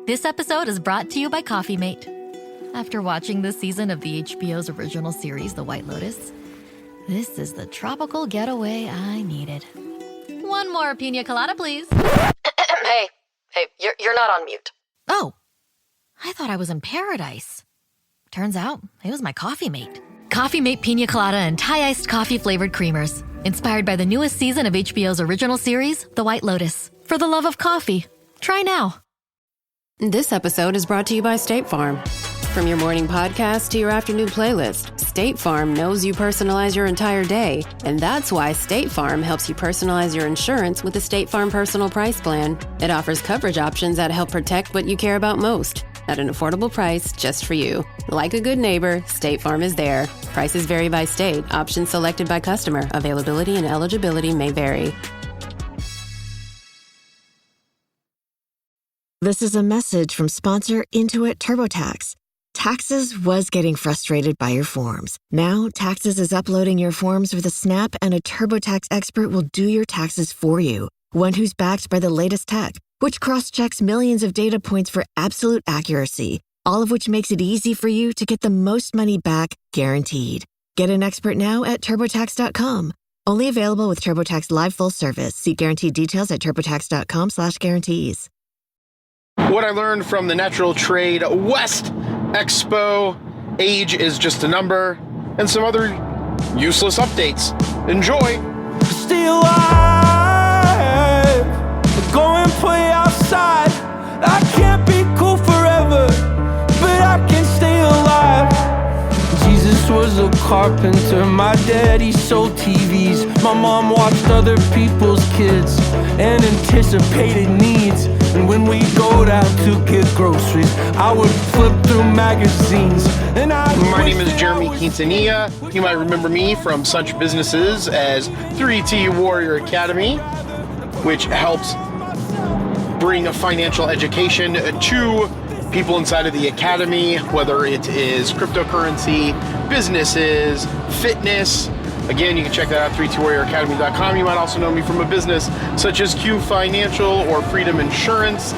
This episode is brought to you by Coffee Mate. After watching this season of the HBO's original series, The White Lotus, this is the tropical getaway I needed. One more pina colada, please. Hey, you're not on mute. Oh, I thought I was in paradise. Turns out it was my Coffee Mate. Coffee Mate pina colada and Thai-iced coffee-flavored creamers. Inspired by the newest season of HBO's original series, The White Lotus. For the love of coffee. Try now. This episode is brought to you by State Farm. From your morning podcast to your afternoon playlist, State Farm knows you personalize your entire day. And that's why State Farm helps you personalize your insurance with the State Farm Personal Price Plan. It offers coverage options that help protect what you care about most at an affordable price just for you. Like a good neighbor, State Farm is there. Prices vary by state. Options selected by customer. Availability and eligibility may vary. This is a message from sponsor Intuit TurboTax. Taxes was getting frustrated by your forms. Now, Taxes is uploading your forms with a snap, and a TurboTax expert will do your taxes for you. One who's backed by the latest tech, which cross-checks millions of data points for absolute accuracy, all of which makes it easy for you to get the most money back, guaranteed. Get an expert now at TurboTax.com. Only available with TurboTax Live Full Service. See guaranteed details at TurboTax.com/guarantees. What I learned from the Natural Trade West Expo, age is just a number, and some other useless updates. Enjoy! Stay alive, go and play outside. I can't be cool forever, but I can stay alive. Jesus was a carpenter, my daddy sold TVs. My mom watched other people's kids and anticipated needs. And when we go down to get groceries, I would flip through magazines. My name is Jeremy Quintanilla. You might remember me from such businesses as 3T Warrior Academy, which helps bring a financial education to people inside of the academy, whether it is cryptocurrency, businesses, fitness. Again, you can check that out, 3twarrioracademy.com. You might also know me from a business such as Q Financial or Freedom Insurance.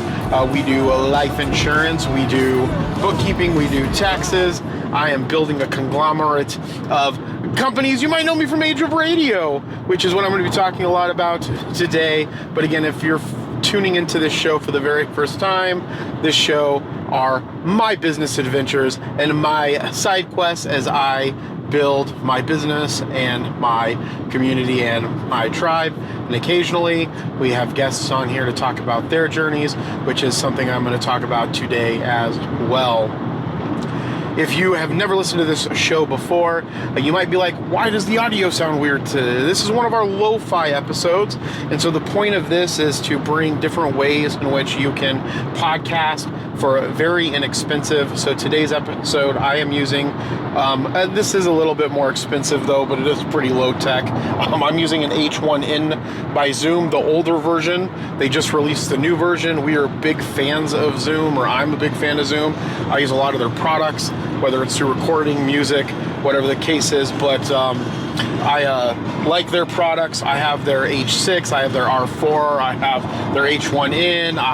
We do life insurance, we do bookkeeping, we do taxes. I am building a conglomerate of companies. You might know me from Age of Radio, which is what I'm going to be talking a lot about today. But again, if you're tuning into this show for the very first time, this show are my business adventures and my side quests as I build my business and my community and my tribe. And occasionally we have guests on here to talk about their journeys, which is something I'm going to talk about today as well. If you have never listened to this show before, you might be like, why does the audio sound weird today? This is one of our LoFi episodes. And so the point of this is to bring different ways in which you can podcast for very inexpensive. So today's episode, I am using, this is a little bit more expensive though, but it is pretty low tech. I'm using an H1N by Zoom, the older version. They just released the new version. We are big fans of Zoom, or I'm a big fan of Zoom. I use a lot of their products, whether it's through recording, music, whatever the case is, but I like their products. I have their H6, I have their R4, I have their H1N, I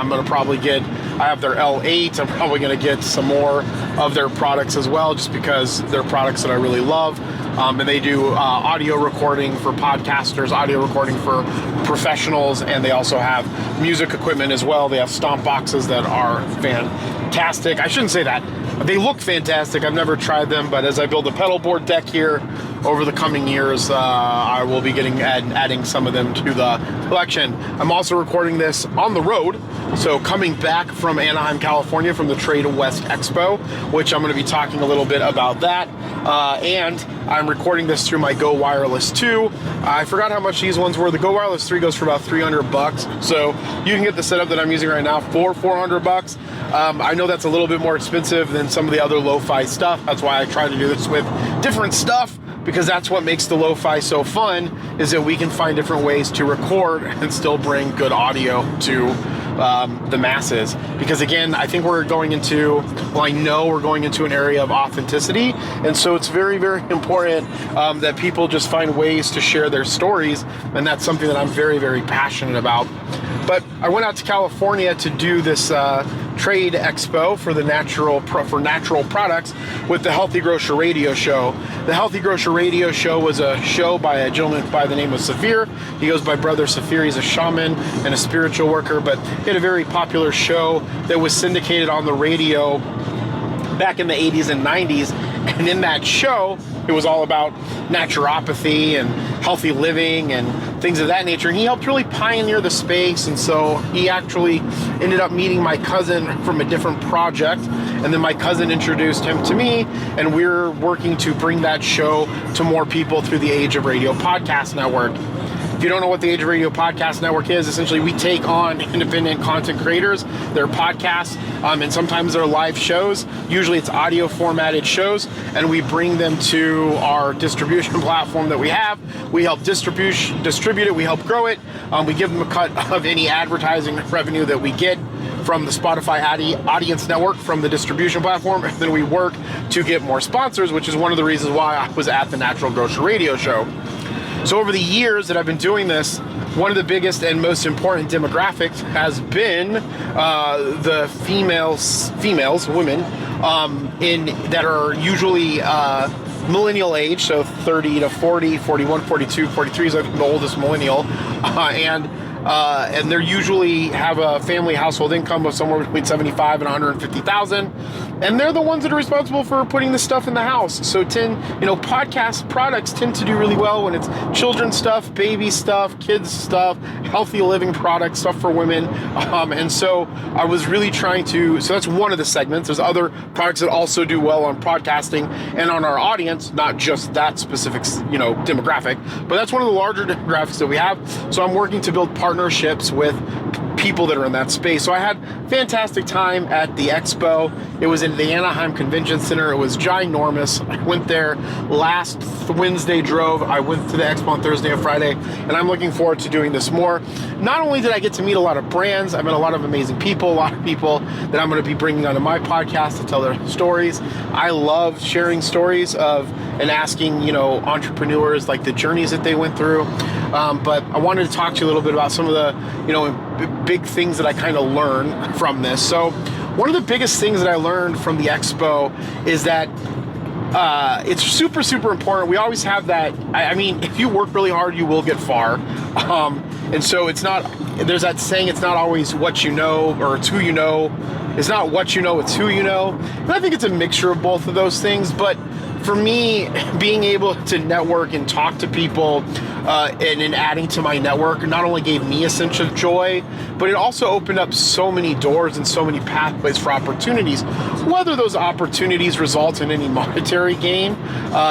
have their L8, I'm probably gonna get some more of their products as well, just because they're products that I really love. And they do audio recording for podcasters, audio recording for professionals, and they also have music equipment as well. They have stomp boxes that are fantastic. I shouldn't say that. They look fantastic. I've never tried them, but as I build a pedal board deck here over the coming years, I will be adding some of them to the collection. I'm also recording this on the road, so coming back from Anaheim, California, from the Trade West Expo, which I'm going to be talking a little bit about that. And I'm recording this through my Go Wireless 2. I forgot how much these ones were. The Go Wireless 3 goes for about $300, so you can get the setup that I'm using right now for $400. I know that's a little bit more expensive than some of the other lo-fi stuff. That's why I try to do this with different stuff, because that's what makes the lo-fi so fun, is that we can find different ways to record and still bring good audio to the masses. Because again, I know we're going into an area of authenticity, and so it's very, very important that people just find ways to share their stories, and that's something that I'm very, very passionate about. But I went out to California to do this trade expo for the natural products with the Healthy Grocer Radio Show. The Healthy Grocer Radio Show was a show by a gentleman by the name of Saphir. He goes by Brother Saphir. He's a shaman and a spiritual worker, but he had a very popular show that was syndicated on the radio back in the 80s and 90s. And in that show, it was all about naturopathy and healthy living and things of that nature. And he helped really pioneer the space. And so he actually ended up meeting my cousin from a different project. And then my cousin introduced him to me. And we're working to bring that show to more people through the Age of Radio Podcast Network. If you don't know what the Age of Radio Podcast Network is, essentially we take on independent content creators, their podcasts, and sometimes they're live shows. Usually it's audio formatted shows, and we bring them to our distribution platform that we have. We help distribute it, we help grow it. We give them a cut of any advertising revenue that we get from the Spotify audience network, from the distribution platform, and then we work to get more sponsors, which is one of the reasons why I was at the Natural Grocer Radio Show. So over the years that I've been doing this, one of the biggest and most important demographics has been the women, that are usually millennial age, so 30 to 40, 41, 42, 43 is the oldest millennial, and they usually have a family household income of somewhere between 75 and 150,000, and they're the ones that are responsible for putting the stuff in the house. So podcast products tend to do really well when it's children's stuff, baby stuff, kids stuff, healthy living products, stuff for women, and so I was really trying to, so that's one of the segments. There's other products that also do well on podcasting and on our audience, not just that specific, demographic, but that's one of the larger demographics that we have. So I'm working to build partnerships with people that are in that space. So I had a fantastic time at the expo. It was in the Anaheim Convention Center. It was ginormous. I went there last Wednesday, drove. I went to the expo on Thursday and Friday, and I'm looking forward to doing this more. Not only did I get to meet a lot of brands, I met a lot of amazing people, a lot of people that I'm going to be bringing onto my podcast to tell their stories. I love sharing stories of and asking, entrepreneurs like the journeys that they went through. But I wanted to talk to you a little bit about some of the, big things that I kind of learned from this. So one of the biggest things that I learned from the expo is that it's super, super important. We always have that. If you work really hard, you will get far. And so there's that saying, it's not always what you know or it's who you know. It's not what you know, it's who you know. And I think it's a mixture of both of those things. But for me, being able to network and talk to people and adding to my network not only gave me a sense of joy, but it also opened up so many doors and so many pathways for opportunities. Whether those opportunities result in any monetary gain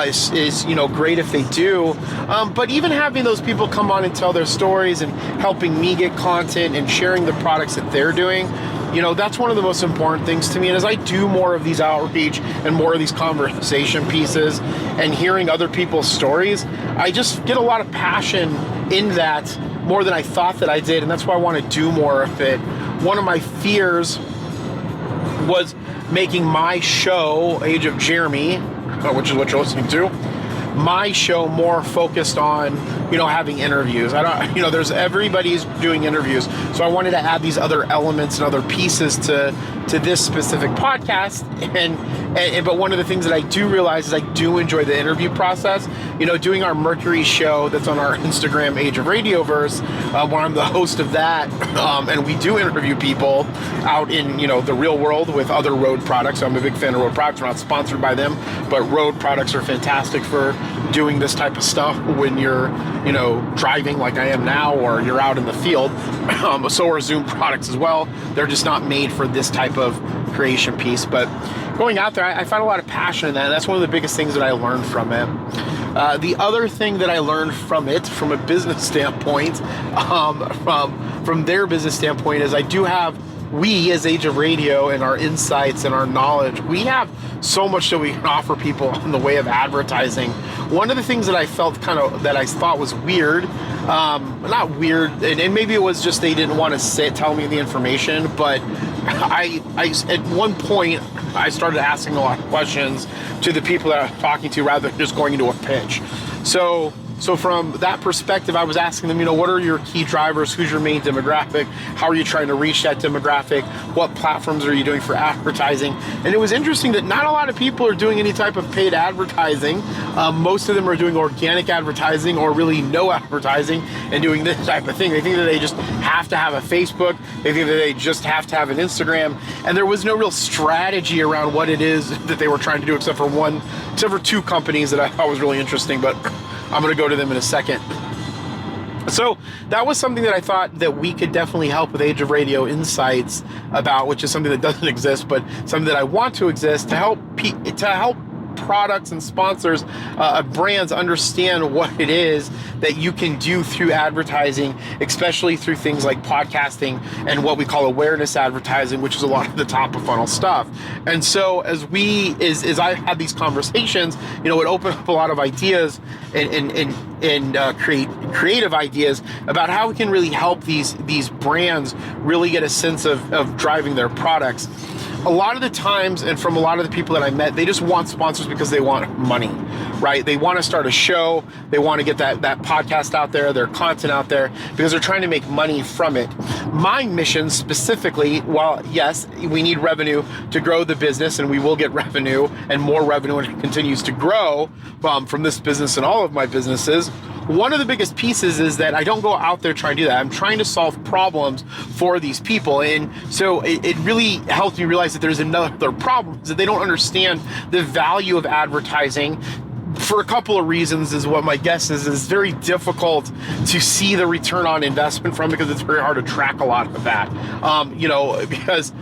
is great if they do. But even having those people come on and tell their stories and helping me get content and sharing the products that they're doing, that's one of the most important things to me. And as I do more of these outreach and more of these conversation pieces and hearing other people's stories, I just get a lot of passion in that more than I thought that I did. And that's why I want to do more of it. One of my fears was making my show, Age of Jeremy, which is what you're listening to, my show more focused on, having interviews. There's everybody's doing interviews. So I wanted to add these other elements and other pieces to this specific podcast. But one of the things that I do realize is I do enjoy the interview process. Doing our Mercury show that's on our Instagram, Age of Radioverse, where I'm the host of that. And we do interview people out in, the real world with other road products. I'm a big fan of road products. We're not sponsored by them, but road products are fantastic for doing this type of stuff when you're, driving like I am now, or you're out in the field. So are Zoom products as well. They're just not made for this type of creation piece. But going out there, I find a lot of passion in that. And that's one of the biggest things that I learned from it. The other thing that I learned from it, from a business standpoint, from their business standpoint, is we as Age of Radio and our insights and our knowledge, we have so much that we can offer people in the way of advertising. One of the things that I felt that I thought was weird, not weird, and maybe it was just they didn't want to tell me the information, but I at one point I started asking a lot of questions to the people that I'm talking to rather than just going into a pitch. So So from that perspective, I was asking them, what are your key drivers? Who's your main demographic? How are you trying to reach that demographic? What platforms are you doing for advertising? And it was interesting that not a lot of people are doing any type of paid advertising. Most of them are doing organic advertising or really no advertising and doing this type of thing. They think that they just have to have a Facebook. They think that they just have to have an Instagram. And there was no real strategy around what it is that they were trying to do, except for two companies that I thought was really interesting, but I'm going to go to them in a second. So that was something that I thought that we could definitely help with Age of Radio Insights about, which is something that doesn't exist, but something that I want to exist to help products and sponsors, brands understand what it is that you can do through advertising, especially through things like podcasting and what we call awareness advertising, which is a lot of the top of funnel stuff. And so as I had these conversations, it opened up a lot of ideas and creative ideas about how we can really help these brands really get a sense of driving their products. A lot of the times, and from a lot of the people that I met, they just want sponsors because they want money, right? They want to start a show. They want to get that podcast out there, their content out there, because they're trying to make money from it. My mission specifically, while yes, we need revenue to grow the business, and we will get revenue and more revenue, and it continues to grow from this business and all of my businesses. One of the biggest pieces is that I don't go out there trying to do that. I'm trying to solve problems for these people. And so it really helps me realize that there's another problem, is that they don't understand the value of advertising. For a couple of reasons is what my guess is. It's very difficult to see the return on investment from, because it's very hard to track a lot of that. Because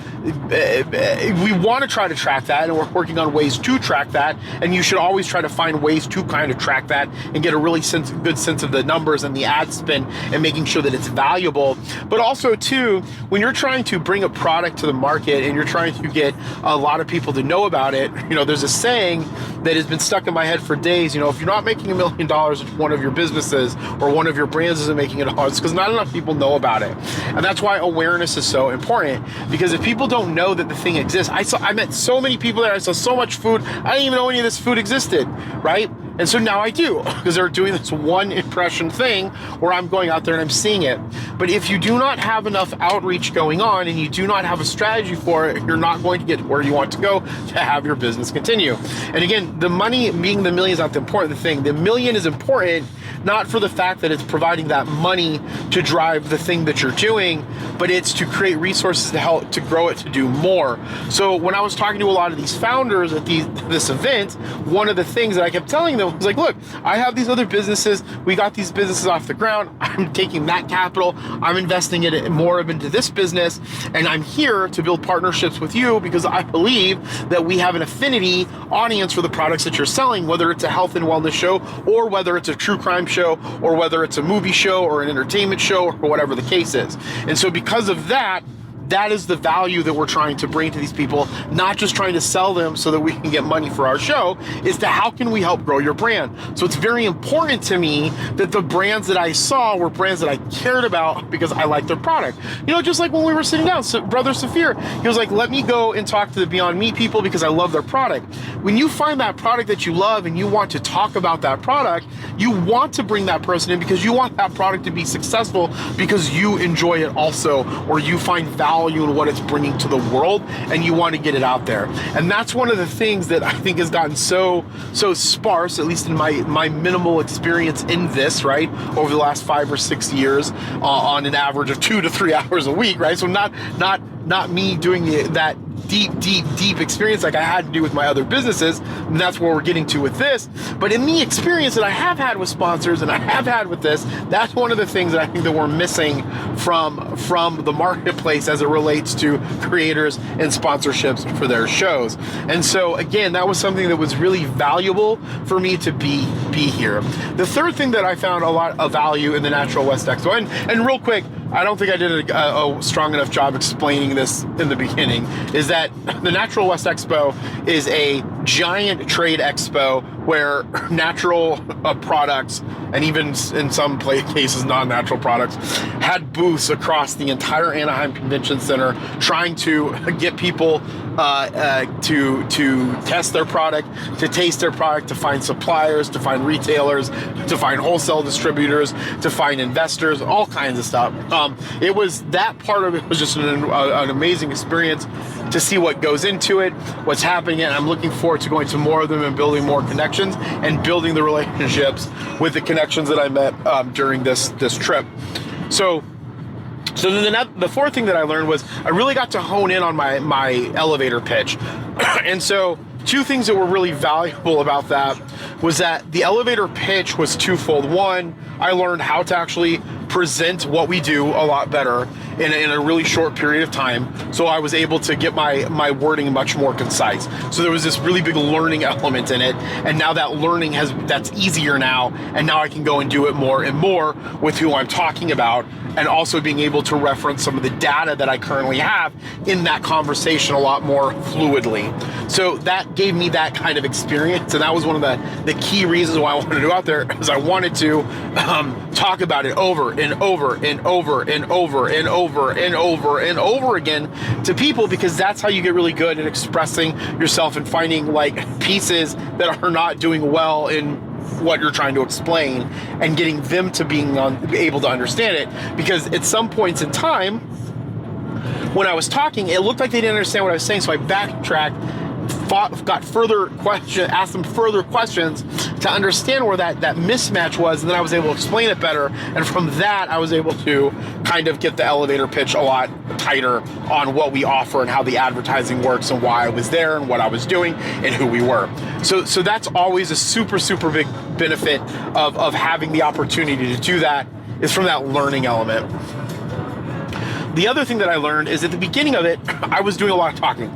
we want to try to track that, and we're working on ways to track that. And you should always try to find ways to kind of track that and get a really good sense of the numbers and the ad spend and making sure that it's valuable. But also too, when you're trying to bring a product to the market and you're trying to get a lot of people to know about it, there's a saying that has been stuck in my head for days. If you're not making $1 million in one of your businesses or one of your brands isn't making it, it's because not enough people know about it. And that's why awareness is so important, because if people don't know that the thing exists, I met so many people there. I saw so much food. I didn't even know any of this food existed, right? And so now I do, because they're doing this one impression thing where I'm going out there and I'm seeing it. But if you do not have enough outreach going on and you do not have a strategy for it, you're not going to get where you want to go to have your business continue. And again, the money being the million is not the important thing. The million is important not for the fact that it's providing that money to drive the thing that you're doing, but it's to create resources to help to grow it to do more. So when I was talking to a lot of these founders at this event, one of the things that I kept telling them was like, look, I have these other businesses. We got these businesses off the ground. I'm taking that capital. I'm investing it more into this business. And I'm here to build partnerships with you because I believe that we have an affinity audience for the products that you're selling, whether it's a health and wellness show or whether it's a true crime show or whether it's a movie show or an entertainment show or whatever the case is. And so because of that, that is the value that we're trying to bring to these people, not just trying to sell them so that we can get money for our show, is to how can we help grow your brand? So it's very important to me that the brands that I saw were brands that I cared about because I liked their product. You know, just like when we were sitting down, so Brother Saphir, he was like, let me go and talk to the Beyond Meat people because I love their product. When you find that product that you love and you want to talk about that product, you want to bring that person in because you want that product to be successful because you enjoy it also, or you find value in what it's bringing to the world and you want to get it out there. And that's one of the things that I think has gotten so sparse, at least in my minimal experience in this, right, over the last 5 or 6 years, on an average of 2 to 3 hours a week, right? So not me doing that deep experience like I had to do with my other businesses, and that's where we're getting to with this. But in the experience that I have had with sponsors and I have had with this, that's one of the things that I think that we're missing from the marketplace as it relates to creators and sponsorships for their shows. And so again, that was something that was really valuable for me to be here. The third thing that I found a lot of value in the Natural West Expo, and real quick, I don't think I did a strong enough job explaining this in the beginning, is that the Natural West Expo is a giant trade expo where natural products, and even in some cases non-natural products, had booths across the entire Anaheim Convention Center, trying to get people to test their product, to taste their product, to find suppliers, to find retailers, to find wholesale distributors, to find investors, all kinds of stuff. It was, that part of it was just an amazing experience to see what goes into it, what's happening, and I'm looking forward to going to more of them and building more connections and building the relationships with the connections that I met during this trip. So then the fourth thing that I learned was I really got to hone in on my elevator pitch. And so two things that were really valuable about that was that the elevator pitch was twofold. One, I learned how to actually present what we do a lot better in a really short period of time. So I was able to get my wording much more concise. So there was this really big learning element in it. And now that learning that's easier now. And now I can go and do it more and more with who I'm talking about, and also being able to reference some of the data that I currently have in that conversation a lot more fluidly. So that gave me that kind of experience. And that was one of the key reasons why I wanted to go out there, is I wanted to talk about it over and over and over and over and over and over and over again to people, because that's how you get really good at expressing yourself and finding like pieces that are not doing well in what you're trying to explain, and getting them to be able to understand it. Because at some points in time when I was talking, it looked like they didn't understand what I was saying, so I backtracked, got further questions, asked them further questions to understand where that mismatch was, and then I was able to explain it better. And from that, I was able to kind of get the elevator pitch a lot tighter on what we offer and how the advertising works and why I was there and what I was doing and who we were. So that's always a super, super big benefit of having the opportunity to do that, is from that learning element. The other thing that I learned is at the beginning of it, I was doing a lot of talking.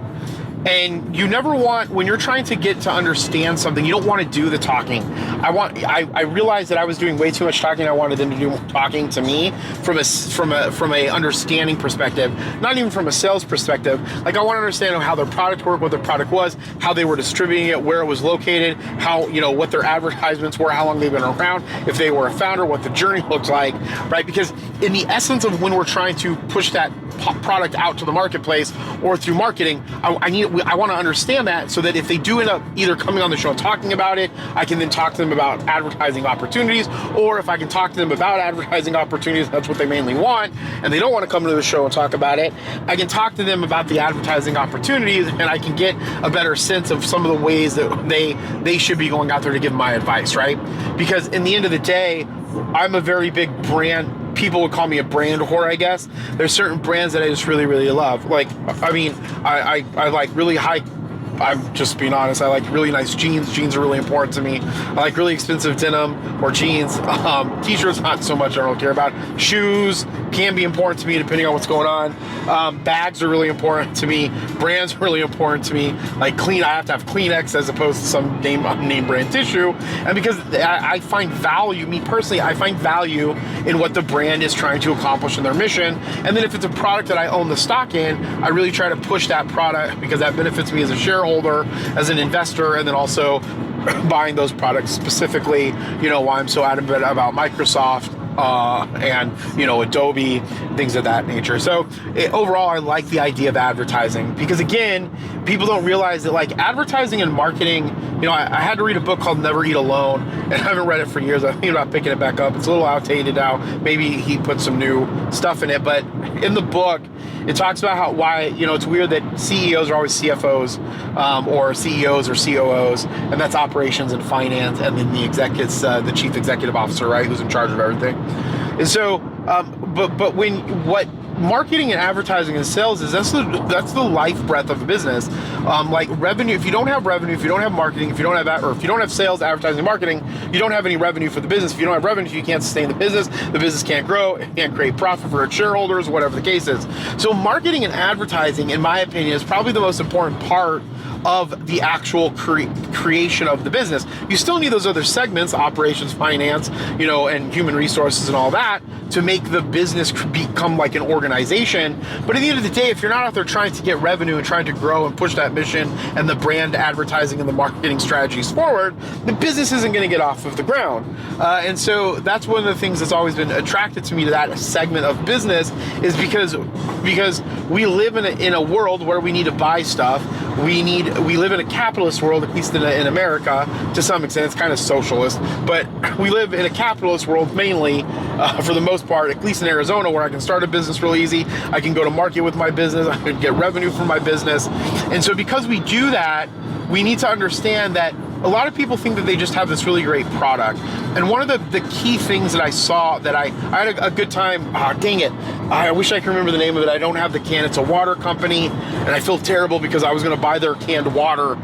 And you never want, when you're trying to get to understand something, you don't want to do the talking. I realized that I was doing way too much talking. I wanted them to do more talking to me from a understanding perspective, not even from a sales perspective. Like, I want to understand how their product worked, what their product was, how they were distributing it, where it was located, how, what their advertisements were, how long they've been around, if they were a founder, what the journey looks like, right? Because in the essence of when we're trying to push that product out to the marketplace or through marketing, I want to understand that, so that if they do end up either coming on the show and talking about it, I can then talk to them about advertising opportunities. Or if I can talk to them about advertising opportunities, that's what they mainly want, and they don't want to come to the show and talk about it, I can talk to them about the advertising opportunities, and I can get a better sense of some of the ways that they should be going out there to give my advice, right? Because in the end of the day, I'm a very big brand. People would call me a brand whore, I guess. There's certain brands that I just really, really love. Like, I mean, I like really high, I'm just being honest, I like really nice jeans. Jeans are really important to me. I like really expensive denim or jeans. T-shirts, not so much, I don't care about. Shoes can be important to me depending on what's going on. Bags are really important to me. Brands are really important to me. Like I have to have Kleenex as opposed to some name brand tissue. And because I find value, me personally, I find value in what the brand is trying to accomplish in their mission. And then if it's a product that I own the stock in, I really try to push that product, because that benefits me as a shareholder, as an investor, and then also buying those products specifically, why I'm so adamant about Microsoft and Adobe, things of that nature. So overall, I like the idea of advertising, because again, people don't realize that like advertising and marketing, I had to read a book called Never Eat Alone, and I haven't read it for years. I'm thinking about picking it back up. It's a little outdated now. Maybe he put some new stuff in it, but in the book, it talks about why it's weird that CEOs are always CFOs, or CEOs or COOs, and that's operations and finance, and then the executives, the chief executive officer, right, who's in charge of everything. And so, but what marketing and advertising and sales is, that's the life breath of a business. Like revenue, if you don't have revenue, if you don't have marketing, if you don't have sales, advertising, marketing, you don't have any revenue for the business. If you don't have revenue, you can't sustain the business can't grow, it can't create profit for its shareholders, whatever the case is. So marketing and advertising, in my opinion, is probably the most important part of the actual creation of the business. You still need those other segments, operations, finance, and human resources and all that, to make the business become like an organization. But at the end of the day, if you're not out there trying to get revenue and trying to grow and push that mission and the brand advertising and the marketing strategies forward, the business isn't going to get off of the ground. And so that's one of the things that's always been attracted to me to that segment of business, is because we live in a world where we need to buy stuff. We live in a capitalist world, at least in America, to some extent. It's kind of socialist, but we live in a capitalist world mainly, for the most part, at least in Arizona, where I can start a business real easy. I can go to market with my business. I can get revenue from my business. And so because we do that, we need to understand that a lot of people think that they just have this really great product. And one of the key things that I saw that I had a good time, dang it, I wish I could remember the name of it. I don't have the can. It's a water company, and I feel terrible because I was going to buy their canned water.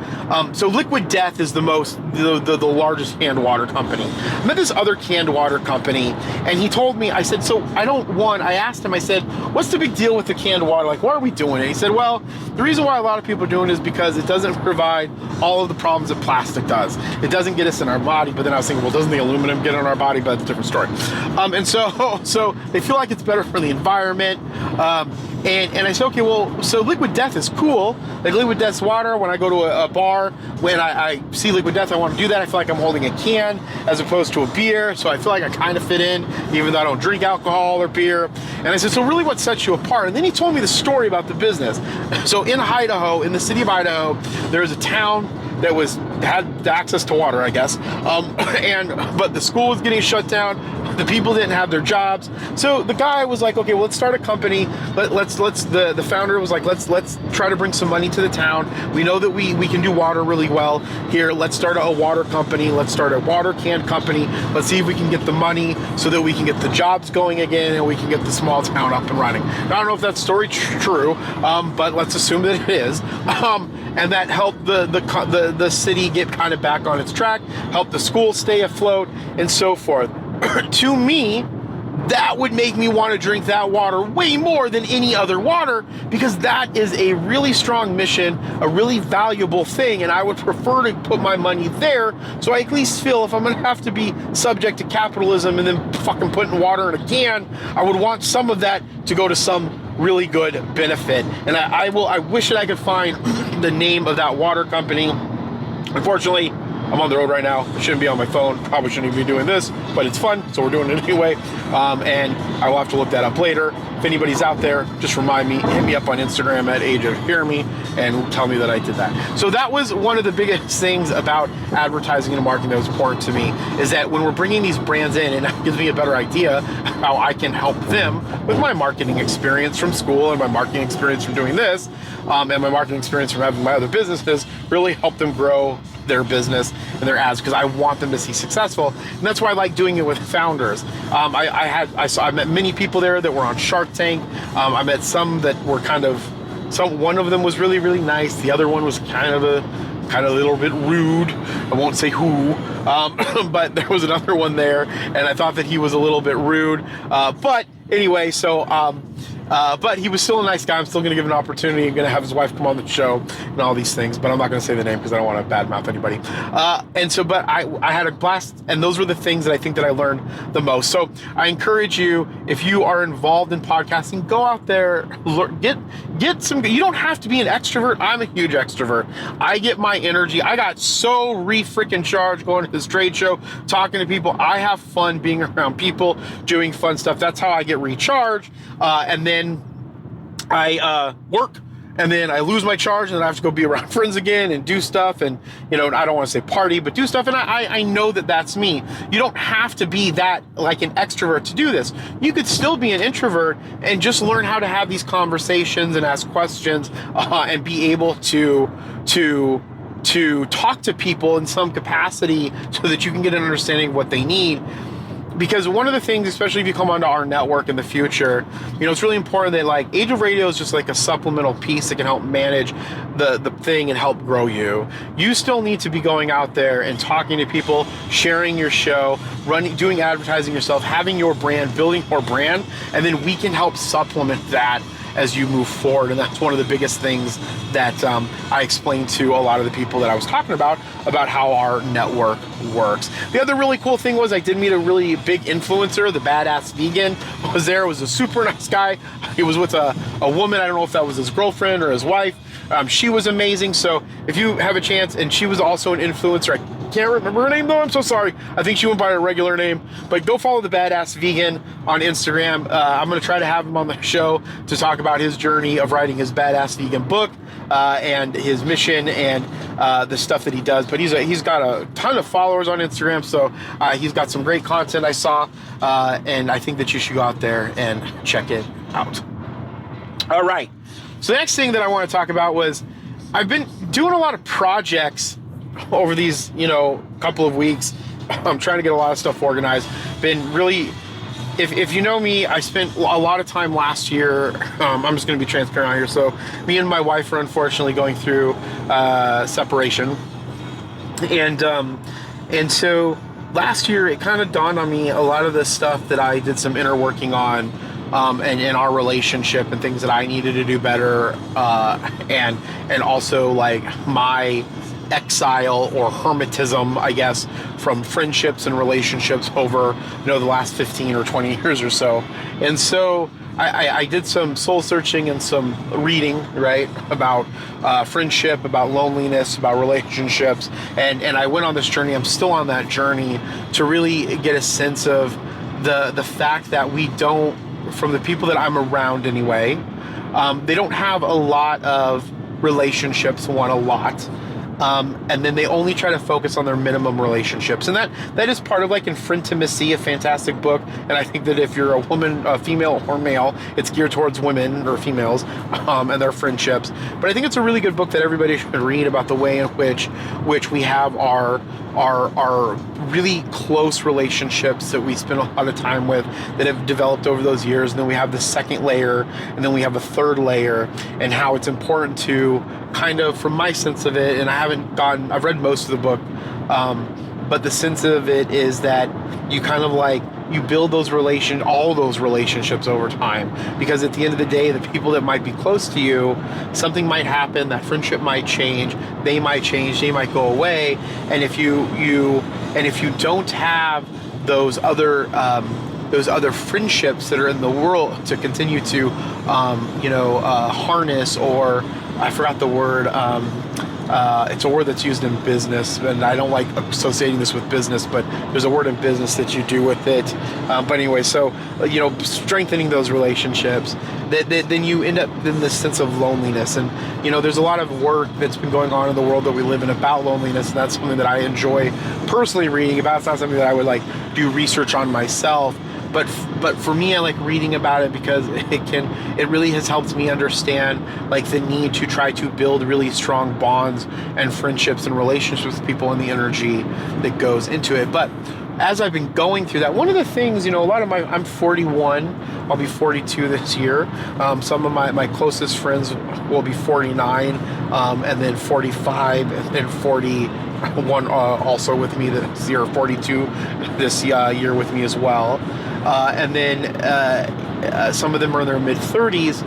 So Liquid Death is the largest canned water company. I met this other canned water company, and he told me, I said, so I asked him, I said, what's the big deal with the canned water? Like, why are we doing it? He said, well, the reason why a lot of people are doing it is because it doesn't provide all of the problems that plastic does. It doesn't get us in our body. But then I was thinking, well, doesn't the aluminum get in our body? But it's a different story. And so they feel like it's better for the environment. And I said, okay, well, so Liquid Death is cool. Like Liquid Death's water, when I go to a bar, when I see Liquid Death, I want to do that. I feel like I'm holding a can as opposed to a beer. So I feel like I kind of fit in, even though I don't drink alcohol or beer. And I said, so really what sets you apart? And then he told me the story about the business. So in Idaho, in the city of Idaho, there was a town that had access to water, I guess. But the school was getting shut down. The people didn't have their jobs. So the guy was like, okay, well, let's start a company. The founder was like, let's try to bring some money to the town. We know that we can do water really well here. Let's start a water company. Let's start a water can company. Let's see if we can get the money so that we can get the jobs going again and we can get the small town up and running. Now, I don't know if that story's true, but let's assume that it is. And that helped the city get kind of back on its track, helped the school stay afloat, and so forth. To me, that would make me want to drink that water way more than any other water, because that is a really strong mission, a really valuable thing, and I would prefer to put my money there, so I at least feel if I'm going to have to be subject to capitalism and then fucking putting water in a can, I would want some of that to go to some really good benefit. And I wish that I could find the name of that water company. Unfortunately, I'm on the road right now. I shouldn't be on my phone. Probably shouldn't even be doing this, but it's fun, so we're doing it anyway. And I will have to look that up later. If anybody's out there, just remind me, hit me up on Instagram at AgeOfJeremy and tell me that I did that. So that was one of the biggest things about advertising and marketing that was important to me, is that when we're bringing these brands in, and it gives me a better idea how I can help them with my marketing experience from school and my marketing experience from doing this, and my marketing experience from having my other businesses, really help them grow their business and their ads, because I want them to see successful. And that's why I like doing it with founders. I met many people there that were on Shark Tank. I met some that were one of them was really, really nice. The other one was kind of a little bit rude. I won't say who, but there was another one there, and I thought that he was a little bit rude. But anyway, but he was still a nice guy. I'm still going to give him an opportunity. I'm going to have his wife come on the show and all these things, but I'm not going to say the name because I don't want to badmouth anybody. But I had a blast, and those were the things that I think that I learned the most. So I encourage you, if you are involved in podcasting, go out there, get some. You don't have to be an extrovert. I'm a huge extrovert. I get my energy. I got so freaking charged going to this trade show, talking to people. I have fun being around people, doing fun stuff. That's how I get recharged. And then I work, and then I lose my charge, and then I have to go be around friends again and do stuff, and I don't want to say party, but do stuff. And I know that that's me. You don't have to be that like an extrovert to do this. You could still be an introvert and just learn how to have these conversations and ask questions, and be able to talk to people in some capacity so that you can get an understanding of what they need. Because one of the things, especially if you come onto our network in the future, it's really important that like Age of Radio is just like a supplemental piece that can help manage the thing and help grow you. You still need to be going out there and talking to people, sharing your show, doing advertising yourself, having your brand, building your brand, and then we can help supplement that as you move forward. And that's one of the biggest things that I explained to a lot of the people that I was talking about how our network works. The other really cool thing was I did meet a really big influencer. The Badass Vegan was there. It was a super nice guy. He was with a woman. I don't know if that was his girlfriend or his wife. She was amazing. So if you have a chance, and she was also an influencer. I can't remember her name though, I'm so sorry. I think she went by her regular name, but go follow the Badass Vegan on Instagram. I'm gonna try to have him on the show to talk about his journey of writing his Badass Vegan book and his mission and the stuff that he does. But he's got a ton of followers on Instagram, so he's got some great content I saw, and I think that you should go out there and check it out. All right, so the next thing that I want to talk about was I've been doing a lot of projects over these, couple of weeks. I'm trying to get a lot of stuff organized. Been really, if you know me, I spent a lot of time last year. I'm just going to be transparent here. So me and my wife are unfortunately going through separation, and so last year it kind of dawned on me a lot of the stuff that I did some inner working on. And in our relationship and things that I needed to do better, and also like my exile or hermetism, I guess, from friendships and relationships over, the last 15 or 20 years or so. And so I did some soul searching and some reading, right, about friendship, about loneliness, about relationships, and I went on this journey. I'm still on that journey to really get a sense of the fact that we don't, from the people that I'm around anyway, they don't have a lot of relationships, want a lot. And then they only try to focus on their minimum relationships. And that is part of like Infrintimacy, a fantastic book. And I think that if you're a woman, a female or male, it's geared towards women or females and their friendships. But I think it's a really good book that everybody should read about the way in which we have our really close relationships that we spend a lot of time with that have developed over those years. And then we have the second layer, and then we have a third layer, and how it's important to kind of, from my sense of it, and I've read most of the book, but the sense of it is that you kind of like, you build all those relationships over time, because at the end of the day, the people that might be close to you, something might happen, that friendship might change, they might go away, and if you don't have those other friendships that are in the world to continue to harness, or I forgot the word, it's a word that's used in business, and I don't like associating this with business, but there's a word in business that you do with it. But anyway, so, strengthening those relationships, then you end up in this sense of loneliness. And, there's a lot of work that's been going on in the world that we live in about loneliness, and that's something that I enjoy personally reading about. It's not something that I would like do research on myself. But for me, I like reading about it because it really has helped me understand like the need to try to build really strong bonds and friendships and relationships with people, and the energy that goes into it. But as I've been going through that, one of the things, I'm 41, I'll be 42 this year. Some of my closest friends will be 49, and then 45, and then 41 also with me this year, 42 this year with me as well. And then some of them are in their mid-30s.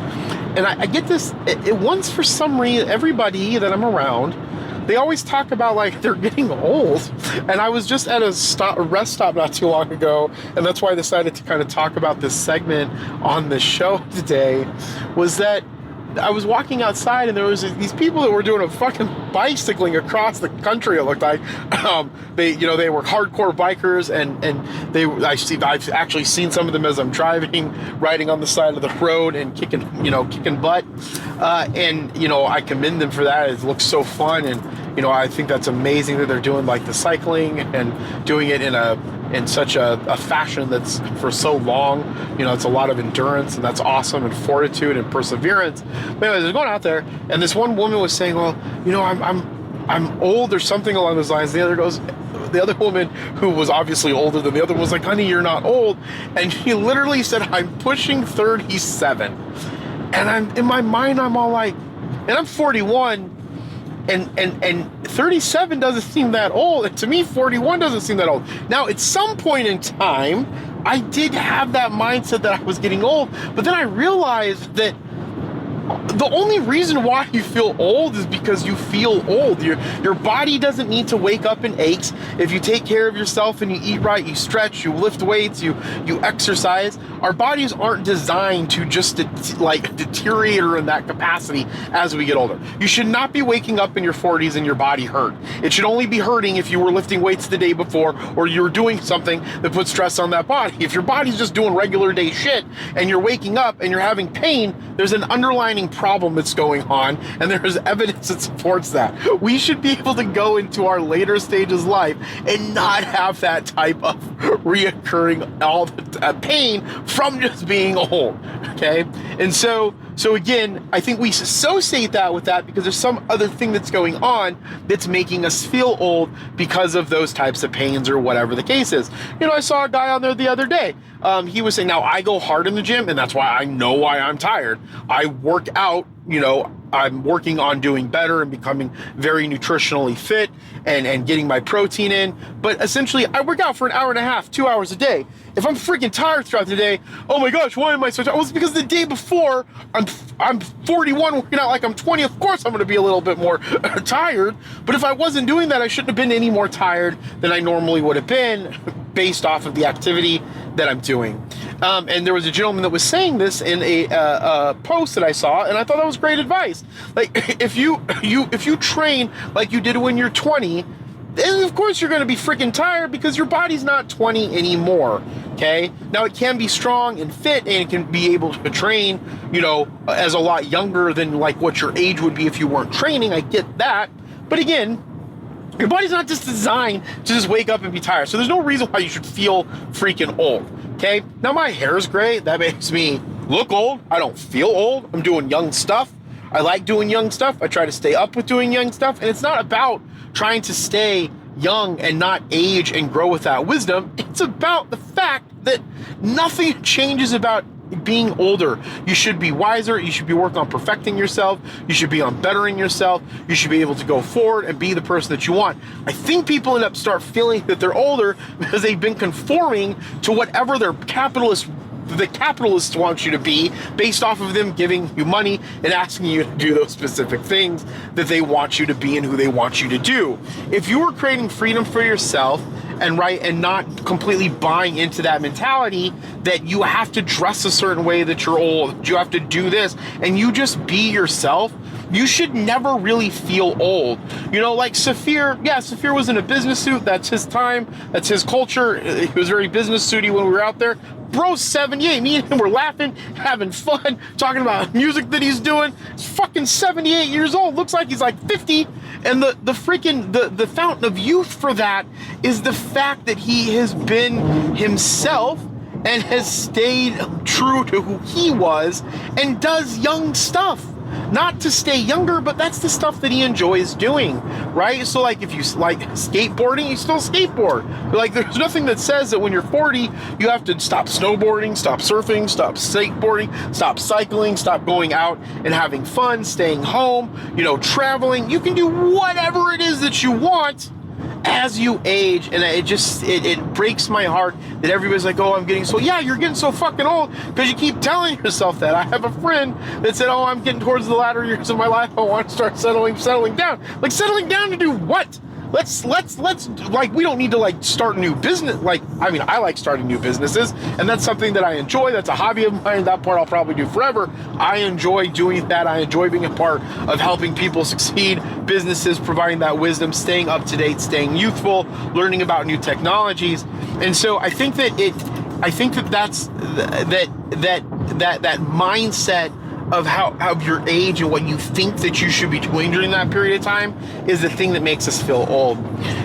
And I get this, once for some reason, everybody that I'm around, they always talk about like they're getting old. And I was just at a rest stop not too long ago, and that's why I decided to kind of talk about this segment on the show today, was that I was walking outside and there was these people that were doing a fucking bicycling across the country, it looked like. They were hardcore bikers, and I've actually seen some of them as I'm driving, riding on the side of the road and kicking butt. And I commend them for that. It looks so fun, and I think that's amazing that they're doing like the cycling and doing it in such a fashion that's for so long. It's a lot of endurance, and that's awesome, and fortitude and perseverance. But anyways, I was going out there, and this one woman was saying, well, I'm old or something along those lines. The other woman, who was obviously older than the other, was like, honey, you're not old. And she literally said, I'm pushing 37. And in my mind, I'm all like, and I'm 41, and 37 doesn't seem that old. And to me, 41 doesn't seem that old. Now, at some point in time, I did have that mindset that I was getting old, but then I realized that the only reason why you feel old is because you feel old. Your body doesn't need to wake up in aches. If you take care of yourself and you eat right, you stretch, you lift weights, you exercise, our bodies aren't designed to just deteriorate or in that capacity as we get older. You should not be waking up in your 40s and your body hurt. It should only be hurting if you were lifting weights the day before or you were doing something that puts stress on that body. If your body's just doing regular day shit and you're waking up and you're having pain, there's an underlying problem that's going on, and there's evidence that supports that. We should be able to go into our later stages of life and not have that type of reoccurring pain from just being old, okay? And so again, I think we associate that with that because there's some other thing that's going on that's making us feel old because of those types of pains or whatever the case is. I saw a guy on there the other day. He was saying, now I go hard in the gym and that's why I know why I'm tired. I work out, I'm working on doing better and becoming very nutritionally fit and getting my protein in. But essentially, I work out for an hour and a half, 2 hours a day. If I'm freaking tired throughout the day, oh my gosh, why am I so tired? Well, it's because the day before, I'm 41 working out like I'm 20. Of course, I'm going to be a little bit more tired. But if I wasn't doing that, I shouldn't have been any more tired than I normally would have been based off of the activity that I'm doing. And there was a gentleman that was saying this in a post that I saw, and I thought that was great advice. Like, if you train like you did when you're 20, then of course you're going to be freaking tired because your body's not 20 anymore. Okay. Now it can be strong and fit, and it can be able to train, as a lot younger than like what your age would be if you weren't training. I get that, but again, your body's not just designed to just wake up and be tired. So there's no reason why you should feel freaking old. Okay. Now my hair is gray. That makes me look old. I don't feel old. I'm doing young stuff. I like doing young stuff. I try to stay up with doing young stuff. And it's not about trying to stay young and not age and grow with that wisdom. It's about the fact that nothing changes about being older. You should be wiser. You should be working on perfecting yourself. You should be on bettering yourself. You should be able to go forward and be the person that you want. I think people end up start feeling that they're older because they've been conforming to whatever the capitalists want you to be based off of them giving you money and asking you to do those specific things that they want you to be and who they want you to do. If you were creating freedom for yourself and not completely buying into that mentality that you have to dress a certain way, that you're old, you have to do this, and you just be yourself, you should never really feel old. Like Saphir was in a business suit. That's his time. That's his culture. He was very business suity when we were out there. Bro's 78. Me and him were laughing, having fun, talking about music that he's doing. He's fucking 78 years old. Looks like he's like 50. And the fountain of youth for that is the fact that he has been himself and has stayed true to who he was and does young stuff. Not to stay younger, but that's the stuff that he enjoys doing, right? So like if you like skateboarding, you still skateboard. Like there's nothing that says that when you're 40, you have to stop snowboarding, stop surfing, stop skateboarding, stop cycling, stop going out and having fun, staying home, traveling. You can do whatever it is that you want as you age, and it breaks my heart that everybody's like, oh, I'm getting so, yeah, you're getting so fucking old because you keep telling yourself that. I have a friend that said, oh, I'm getting towards the latter years of my life. I want to start settling down. Like, settling down to do what? Let's like, we don't need to like start a new business. Like, I mean, I like starting new businesses, and that's something that I enjoy. That's a hobby of mine. That part I'll probably do forever. I enjoy doing that. I enjoy being a part of helping people succeed, businesses, providing that wisdom, staying up to date, staying youthful, learning about new technologies. And so I think that that's that mindset of how your age and what you think that you should be doing during that period of time is the thing that makes us feel old.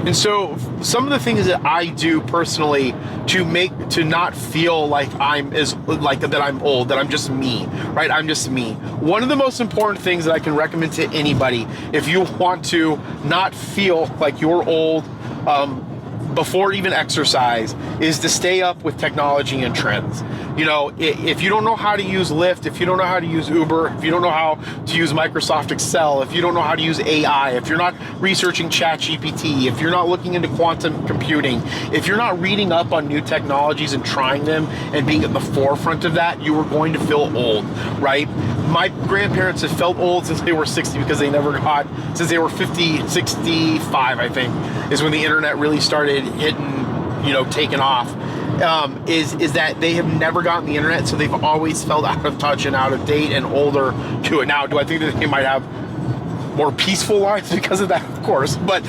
And so some of the things that I do personally to not feel like I'm old, that I'm just me, right? I'm just me. One of the most important things that I can recommend to anybody, if you want to not feel like you're old, before even exercise, is to stay up with technology and trends. if you don't know how to use Lyft, if you don't know how to use Uber, if you don't know how to use Microsoft Excel, if you don't know how to use AI, if you're not researching ChatGPT, if you're not looking into quantum computing, if you're not reading up on new technologies and trying them and being at the forefront of that, you are going to feel old, right? My grandparents have felt old since they were 60 because they never got, since they were 50, 65, I think, is when the internet really started hitting, taking off. Is that they have never gotten the internet, so they've always felt out of touch and out of date and older to it. Now, do I think that they might have more peaceful lives because of that? Of course. But,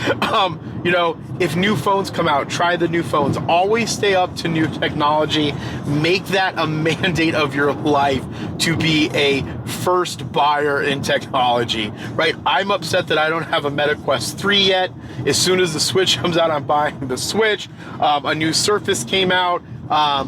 if new phones come out, try the new phones. Always stay up to new technology. Make that a mandate of your life to be a first buyer in technology, right? I'm upset that I don't have a Meta Quest 3 yet. As soon as the Switch comes out, I'm buying the Switch. A new Surface came out. I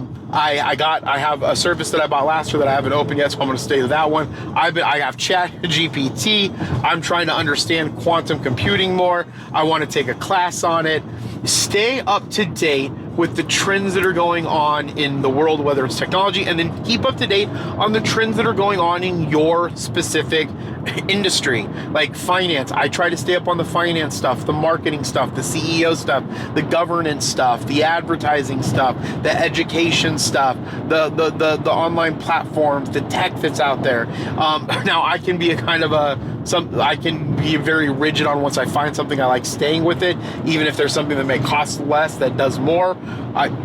have a Surface that I bought last year that I haven't opened yet, so I'm going to stay with that one. I have ChatGPT. I'm trying to understand quantum computing more. I want to take a class on it. Stay up to date with the trends that are going on in the world, whether it's technology, and then keep up to date on the trends that are going on in your specific industry, like finance. I try to stay up on the finance stuff, the marketing stuff, the CEO stuff, the governance stuff, the advertising stuff, the education stuff, the online platforms, the tech that's out there. Now I can be I can be very rigid on once I find something I like staying with it, even if there's something that may cost less that does more.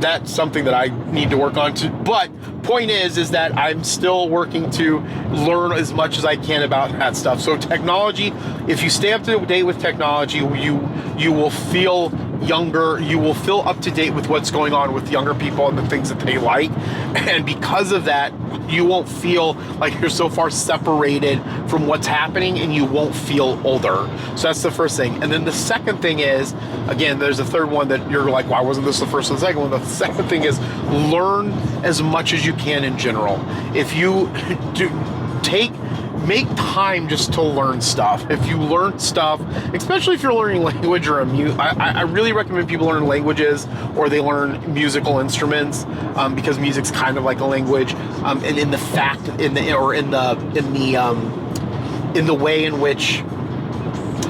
That's something that I need to work on too. But point is that I'm still working to learn as much as I can about that stuff. So technology, if you stay up to date with technology, you will feel younger, you will feel up to date with what's going on with younger people and the things that they like. And because of that, you won't feel like you're so far separated from what's happening, and you won't feel older. So that's the first thing. And then the second thing is, again, there's a third one that you're like, why wasn't this the first and the second one? The second thing is learn as much as you can in general. If you make time just to learn stuff. If you learn stuff, especially if you're learning language or I really recommend people learn languages or they learn musical instruments, because music's kind of like a language. And in the way in which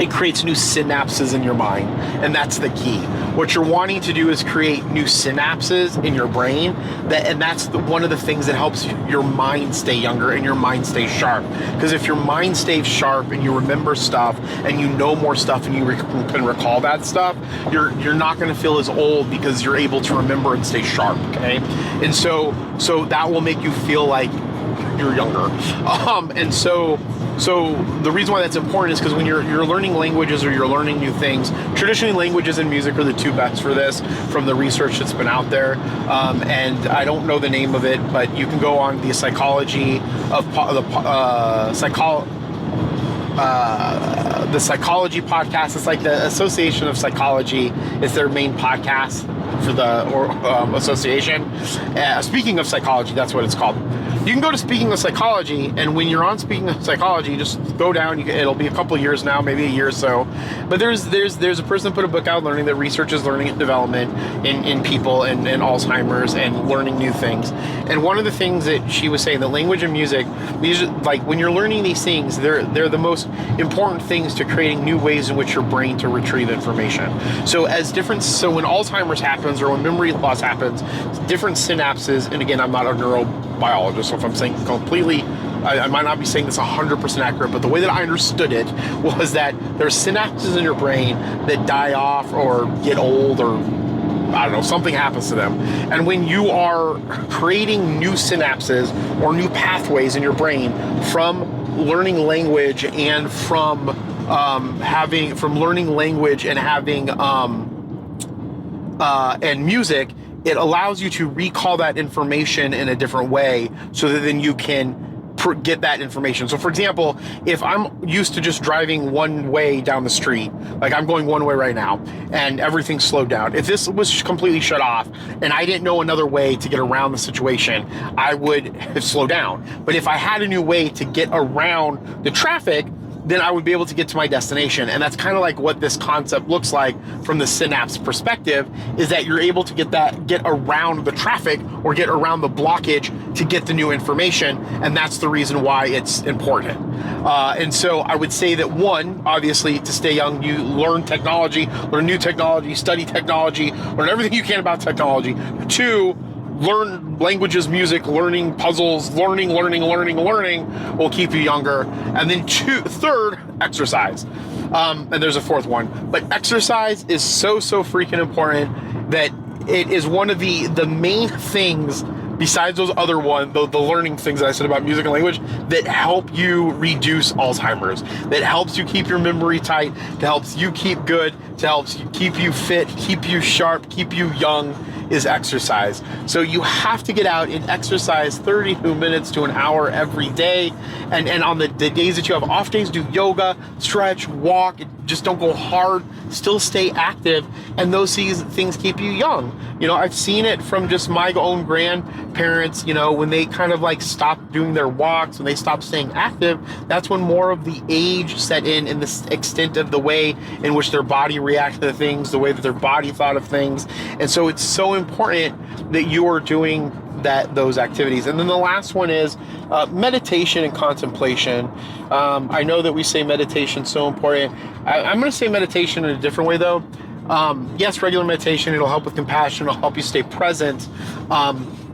it creates new synapses in your mind, and that's the key. What you're wanting to do is create new synapses in your brain, and that's one of the things that helps your mind stay younger and your mind stay sharp. Because if your mind stays sharp and you remember stuff and you know more stuff and you can recall that stuff, you're not going to feel as old because you're able to remember and stay sharp. Okay, and so that will make you feel like you're younger. So the reason why that's important is because when you're learning languages or you're learning new things, traditionally languages and music are the two best for this from the research that's been out there. And I don't know the name of it, but you can go on the psychology podcast. It's like the Association of Psychology. It's their main podcast for the association. Speaking of Psychology, that's what it's called. You can go to Speaking of Psychology, and when you're on Speaking of Psychology, just go down. It'll be a couple of years now, maybe a year or so. But there's a person that put a book out learning that researches learning and development in people and Alzheimer's and learning new things. And one of the things that she was saying, that language and music, these like when you're learning these things, they're the most important things to creating new ways in which your brain to retrieve information. So when Alzheimer's happens or when memory loss happens, different synapses, and again, I'm not a neurobiologist, so if I'm saying completely, I might not be saying this 100% accurate, but the way that I understood it was that there's synapses in your brain that die off or get old or I don't know, something happens to them. And when you are creating new synapses or new pathways in your brain from learning language and from learning language and having and music, it allows you to recall that information in a different way so that then you can get that information. So for example, if I'm used to just driving one way down the street, like I'm going one way right now and everything's slowed down. If this was completely shut off and I didn't know another way to get around the situation, I would slow down. But if I had a new way to get around the traffic, then I would be able to get to my destination. And that's kind of like what this concept looks like from the synapse perspective, is that you're able to get around the traffic or get around the blockage to get the new information. And that's the reason why it's important. And so I would say that one, obviously, to stay young, you learn technology, learn new technology, study technology, learn everything you can about technology. Two, learn languages, music, learning puzzles, learning will keep you younger. And then third, exercise. And there's a fourth one. But exercise is so freaking important that it is one of the main things, besides those other the learning things that I said about music and language, that help you reduce Alzheimer's, that helps you keep your memory tight, that helps you keep good, that helps you keep you fit, keep you sharp, keep you young, is exercise. So you have to get out and exercise 32 minutes to an hour every day. And on the days that you have off days, do yoga, stretch, walk, just don't go hard, still stay active. And those things keep you young. You know, I've seen it from just my own grandparents, you know, when they kind of like stopped doing their walks, when they stopped staying active, that's when more of the age set in the extent of the way in which their body reacted to things, the way that their body thought of things. And so it's so important that you are doing those activities. And then the last one is meditation and contemplation. I know that we say meditation is so important. I'm going to say meditation in a different way though. Yes, regular meditation, it'll help with compassion, it'll help you stay present.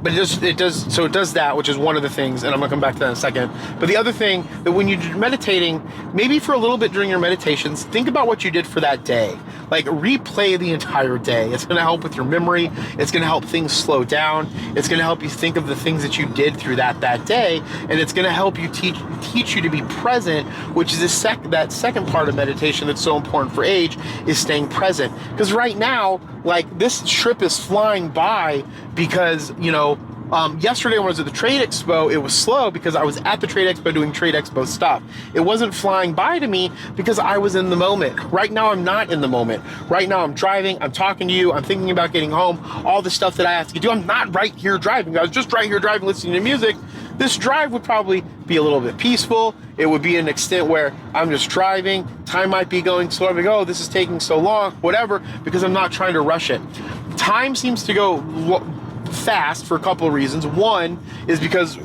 But it does that, which is one of the things, and I'm gonna come back to that in a second. But the other thing, that when you're meditating, maybe for a little bit during your meditations, think about what you did for that day. Like replay the entire day. It's gonna help with your memory. It's gonna help things slow down. It's gonna help you think of the things that you did through that day, and it's gonna help you teach you to be present, which is that second part of meditation that's so important for age, is staying present. Because right now, like this trip is flying by because, you know, yesterday when I was at the Trade Expo, it was slow because I was at the Trade Expo doing Trade Expo stuff. It wasn't flying by to me because I was in the moment. Right now, I'm not in the moment. Right now, I'm driving, I'm talking to you, I'm thinking about getting home, all the stuff that I have to do. I'm not right here driving. I was just right here driving, listening to music. This drive would probably be a little bit peaceful. It would be an extent where I'm just driving. Time might be going slow. I go, oh, this is taking so long, whatever, because I'm not trying to rush it. Time seems to go fast for a couple of reasons. One is because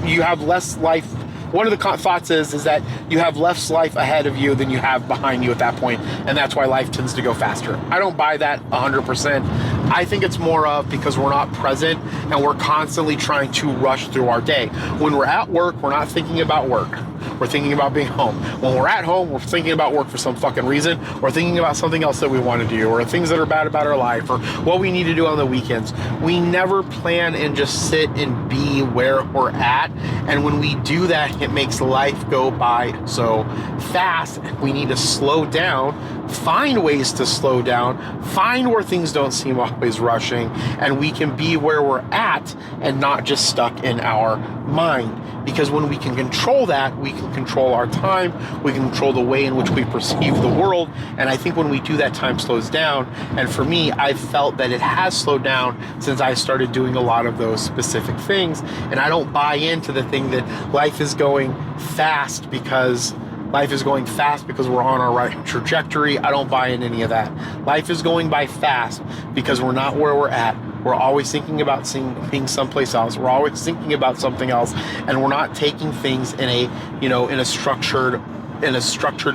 you have less life. One of the thoughts is that you have less life ahead of you than you have behind you at that point, and that's why life tends to go faster. I don't buy that 100%. I think it's more of because we're not present and we're constantly trying to rush through our day. When we're at work, we're not thinking about work. We're thinking about being home. When we're at home, we're thinking about work for some fucking reason. We're thinking about something else that we want to do, or things that are bad about our life, or what we need to do on the weekends. We never plan and just sit and be where we're at. And when we do that, it makes life go by so fast. We need to slow down, find ways to slow down, find where things don't seem always rushing, and we can be where we're at and not just stuck in our mind. Because when we can control that, we can control our time, we can control the way in which we perceive the world. And I think when we do that, time slows down. And for me, I've felt that it has slowed down since I started doing a lot of those specific things. And I don't buy into the thing that life is going fast because we're on our right trajectory. I don't buy in any of that. Life is going by fast because we're not where we're at. We're always thinking about being someplace else. We're always thinking about something else, and we're not taking things in a structured,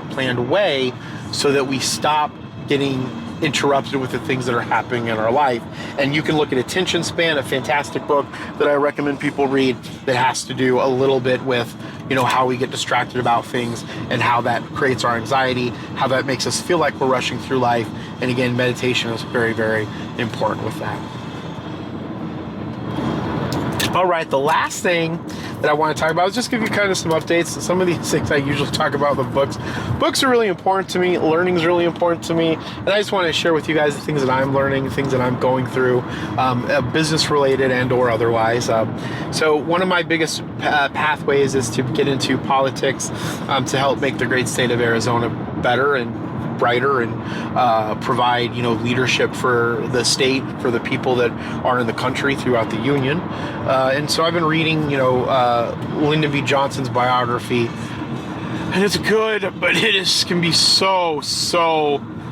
planned way, so that we stop getting interrupted with the things that are happening in our life. And you can look at Attention Span, a fantastic book that I recommend people read that has to do a little bit with, how we get distracted about things and how that creates our anxiety, how that makes us feel like we're rushing through life. And again, meditation is very, very important with that. All right, the last thing that I want to talk about is just give you kind of some updates. Some of these things I usually talk about with books. Books are really important to me. Learning is really important to me. And I just want to share with you guys the things that I'm learning, things that I'm going through, business related and or otherwise. So one of my biggest pathways is to get into politics to help make the great state of Arizona better and brighter and provide leadership for the state, for the people that are in the country throughout the union. And so I've been reading Lyndon B. Johnson's biography And it's good, but can be so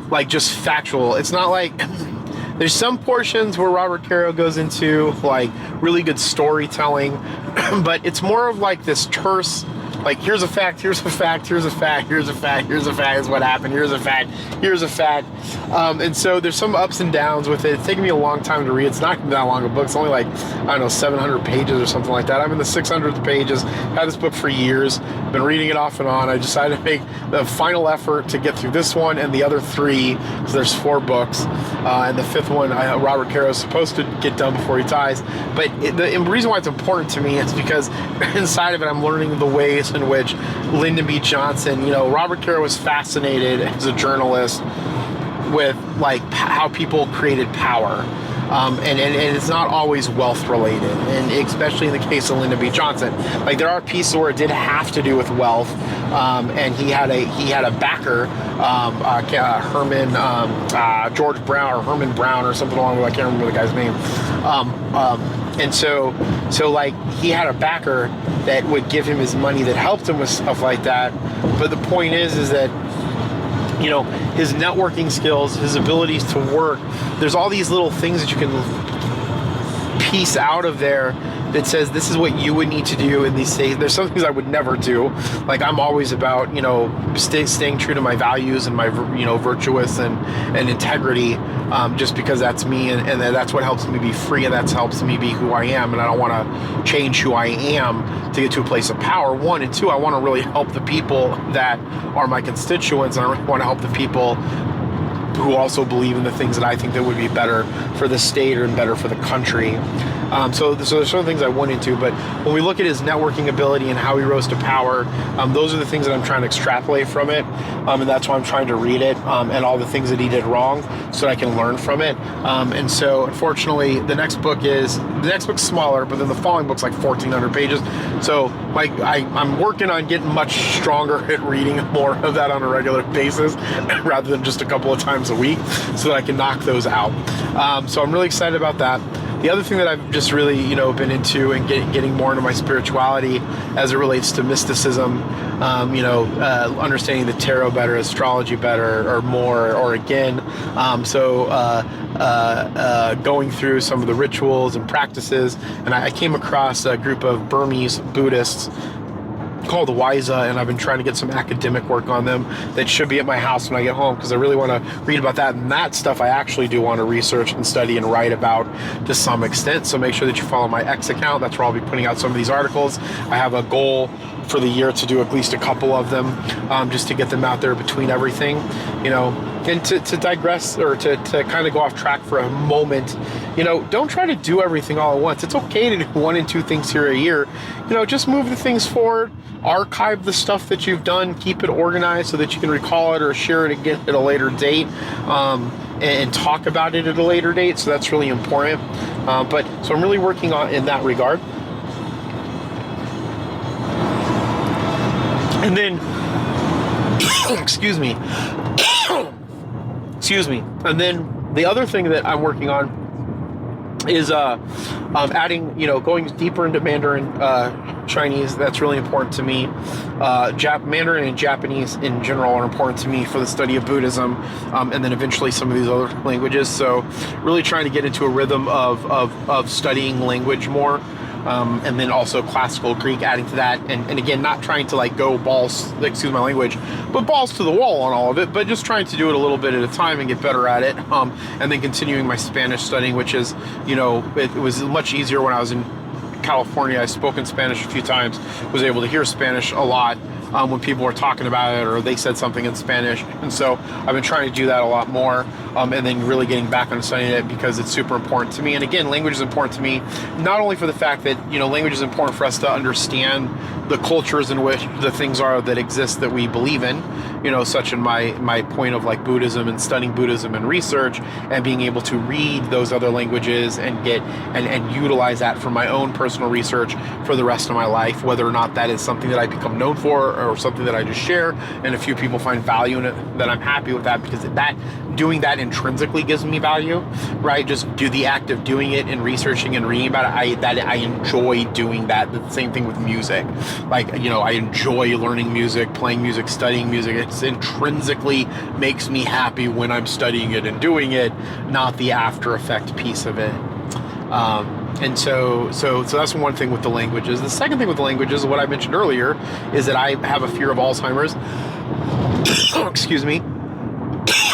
like just factual. It's not like there's some portions where Robert Caro goes into like really good storytelling, but it's more of like this terse, like here's a fact, here's a fact, here's a fact, here's a fact, here's a fact, is what happened, here's a fact, here's a fact. And so there's some ups and downs with it. It's taken me a long time to read. It's not that long a book. It's only like, I don't know, 700 pages or something like that. I'm in the 600th pages. Had this book for years. Been reading it off and on. I decided to make the final effort to get through this one and the other 3, because there's 4 books. And the 5th one, Robert Caro is supposed to get done before he dies. But the reason why it's important to me is because inside of it, I'm learning the ways in which Lyndon B. Johnson, Robert Caro was fascinated as a journalist with like how people created power. And it's not always wealth related, and especially in the case of Lyndon B. Johnson. Like there are pieces where it did have to do with wealth, and he had a backer, George Brown or Herman Brown or something along the, I can't remember the guy's name. And so like he had a backer that would give him his money that helped him with stuff like that. But the point is that his networking skills, his abilities to work, there's all these little things that you can piece out of there that says this is what you would need to do in these states. There's some things I would never do. Like I'm always about, staying true to my values and my, virtuous and integrity, just because that's me and that's what helps me be free and that helps me be who I am. And I don't want to change who I am to get to a place of power. 1 and 2, I want to really help the people that are my constituents, and I really want to help the people who also believe in the things that I think that would be better for the state or better for the country. So there's certain things I went into, but when we look at his networking ability and how he rose to power, those are the things that I'm trying to extrapolate from it, and that's why I'm trying to read it, and all the things that he did wrong so that I can learn from it. And so unfortunately, the next book's smaller, but then the following book's like 1,400 pages. So like I'm working on getting much stronger at reading more of that on a regular basis rather than just a couple of times a week, so that I can knock those out. So I'm really excited about that. The other thing that I've just really, been into and getting more into my spirituality as it relates to mysticism, understanding the tarot better, astrology better, or more, or again. Going through some of the rituals and practices, and I came across a group of Burmese Buddhists called Wiza, and I've been trying to get some academic work on them that should be at my house when I get home, because I really want to read about that, and that stuff I actually do want to research and study and write about to some extent. So make sure that you follow my X account. That's where I'll be putting out some of these articles. I have a goal for the year to do at least a couple of them, just to get them out there between everything, and to digress, or to kind of go off track for a moment, don't try to do everything all at once. It's okay to do 1 and 2 things here a year. Just move the things forward, archive the stuff that you've done, keep it organized so that you can recall it or share it again at a later date, and talk about it at a later date. So that's really important. So I'm really working on in that regard. And then, excuse me. And then the other thing that I'm working on is adding, going deeper into Mandarin Chinese. That's really important to me. Mandarin and Japanese in general are important to me for the study of Buddhism, and then eventually some of these other languages. So really trying to get into a rhythm of studying language more. And then also classical Greek, adding to that, and again, not trying to like go balls, excuse my language, but balls to the wall on all of it, but just trying to do it a little bit at a time and get better at it, and then continuing my Spanish studying, which is, it was much easier when I was in California. I spoke in Spanish a few times, was able to hear Spanish a lot when people were talking about it or they said something in Spanish. And so I've been trying to do that a lot more, and then really getting back on studying it because it's super important to me. And again, language is important to me, not only for the fact that, language is important for us to understand the cultures in which the things are that exist that we believe in, such in my point of like Buddhism and studying Buddhism and research and being able to read those other languages and get and utilize that for my own personal research for the rest of my life, whether or not that is something that I become known for or something that I just share and a few people find value in it, then I'm happy with that, because doing that intrinsically gives me value, right? Just do the act of doing it and researching and reading about it. I enjoy doing that. The same thing with music. like, I enjoy learning music, playing music, studying music. It's intrinsically makes me happy when I'm studying it and doing it, not the after effect piece of it. And so that's one thing with the languages. The second thing with the languages, what I mentioned earlier, is that I have a fear of Alzheimer's. Excuse me.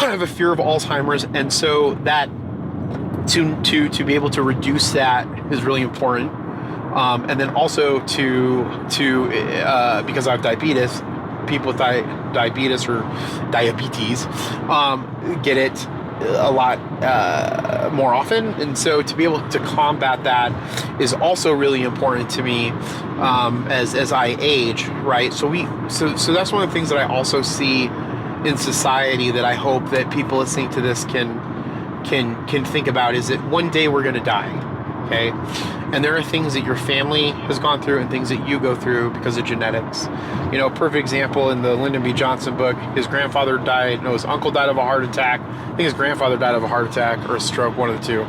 I have a fear of Alzheimer's, and so that to be able to reduce that is really important. And then also to because I have diabetes, people with diabetes or diabetes get it a lot more often, and so to be able to combat that is also really important to me as I age, right? So that's one of the things that I also see in society that I hope that people listening to this can think about, is that one day we're going to die, okay? And there are things that your family has gone through and things that you go through because of genetics. Perfect example in the Lyndon B. Johnson book, his grandfather died, his uncle died of a heart attack. I think his grandfather died of a heart attack or a stroke, one of the two.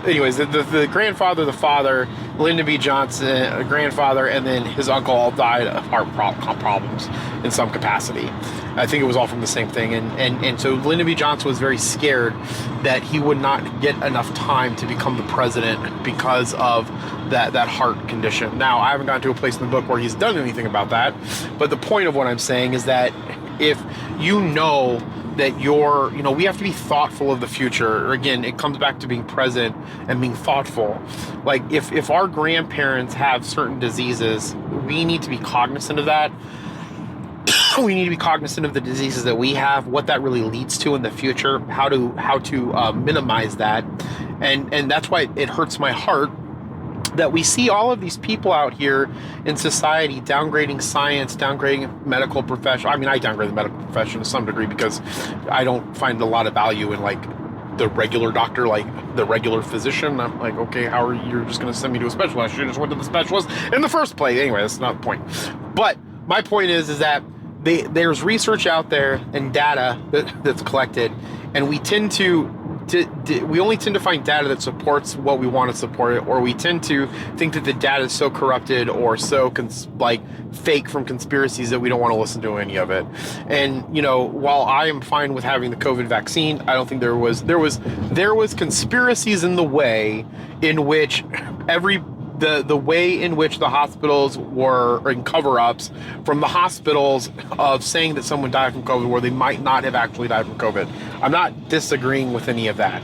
Anyways, the grandfather, the father, Lyndon B. Johnson, grandfather, and then his uncle all died of heart problems in some capacity. I think it was all from the same thing. And so Lyndon B. Johnson was very scared that he would not get enough time to become the president because of that heart condition. Now, I haven't gotten to a place in the book where he's done anything about that, but the point of what I'm saying is that if that we have to be thoughtful of the future. Again, it comes back to being present and being thoughtful. Like if our grandparents have certain diseases, we need to be cognizant of that. We need to be cognizant of the diseases that we have, what that really leads to in the future, how to minimize that. And that's why it hurts my heart that we see all of these people out here in society downgrading science, downgrading medical profession. I mean, I downgrade the medical profession to some degree because I don't find a lot of value in like the regular doctor, like the regular physician. I'm like, okay, how are you're just going to send me to a specialist? You just went to the specialist in the first place. Anyway, that's not the point. But my point is that there's research out there and data that's collected, and we only tend to find data that supports what we want to support it, or we tend to think that the data is so corrupted or so fake from conspiracies that we don't want to listen to any of it. And while I am fine with having the COVID vaccine, I don't think there was conspiracies in the way in which the way in which the hospitals were in cover-ups from the hospitals of saying that someone died from COVID where they might not have actually died from COVID. I'm not disagreeing with any of that.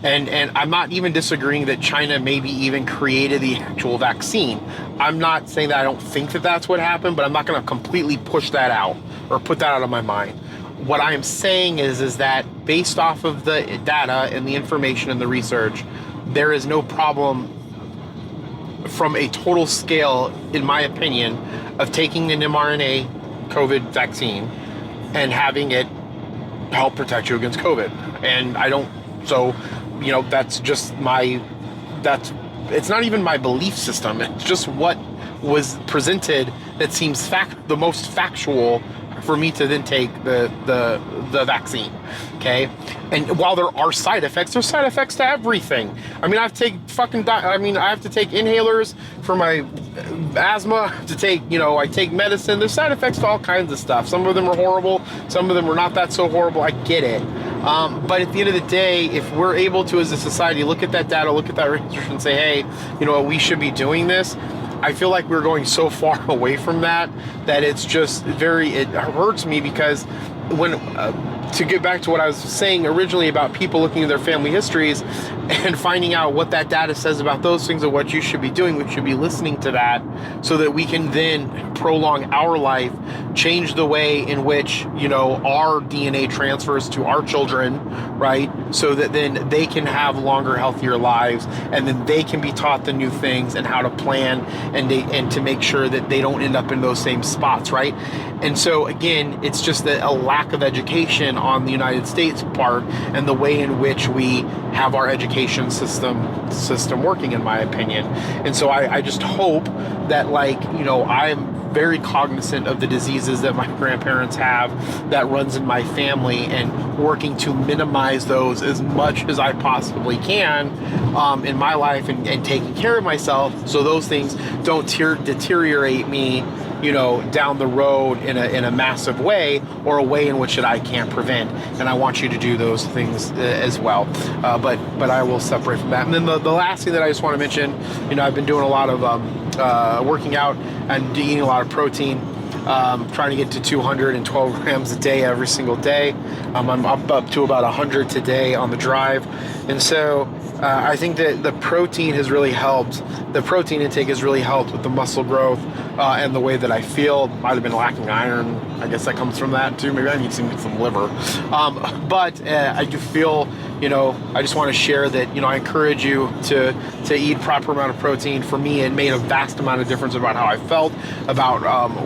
And I'm not even disagreeing that China maybe even created the actual vaccine. I'm not saying that I don't think that that's what happened, but I'm not going to completely push that out or put that out of my mind. What I am saying is that based off of the data and the information and the research, there is no problem from a total scale, in my opinion, of taking an mRNA COVID vaccine and having it help protect you against COVID. And that's just it's not even my belief system. It's just what was presented that seems the most factual for me to then take the vaccine, okay? And while there are side effects, there's side effects to everything. I mean, I have to take inhalers for my asthma, I take medicine. There's side effects to all kinds of stuff. Some of them are horrible, some of them are not that so horrible. I get it. But at the end of the day, if we're able to, as a society, look at that data, look at that research and say, hey, we should be doing this, I feel like we're going so far away from that it's just it hurts me, because when to get back to what I was saying originally about people looking at their family histories and finding out what that data says about those things and what you should be doing, we should be listening to that so that we can then prolong our life, change the way in which, our DNA transfers to our children, right? So that then they can have longer, healthier lives, and then they can be taught the new things and how to plan and to make sure that they don't end up in those same spots, right? And so again, it's just a lack of education on the United States part and the way in which we have our education system working, in my opinion. And so I just hope that I'm very cognizant of the diseases that my grandparents have that runs in my family, and working to minimize those as much as I possibly can in my life, and taking care of myself so those things don't deteriorate me, down the road in a massive way, or a way in which that I can't prevent. And I want you to do those things as well. But I will separate from that. And then the last thing that I just want to mention, I've been doing a lot of working out and eating a lot of protein. Trying to get to 212 grams a day every single day. I'm up to about 100 today on the drive. And so I think that the protein has really helped. The protein intake has really helped with the muscle growth and the way that I feel. Might have been lacking iron. I guess that comes from that too. Maybe I need some liver. But I do feel, I just want to share that, I encourage you to eat proper amount of protein. For me, it made a vast amount of difference about how I felt, about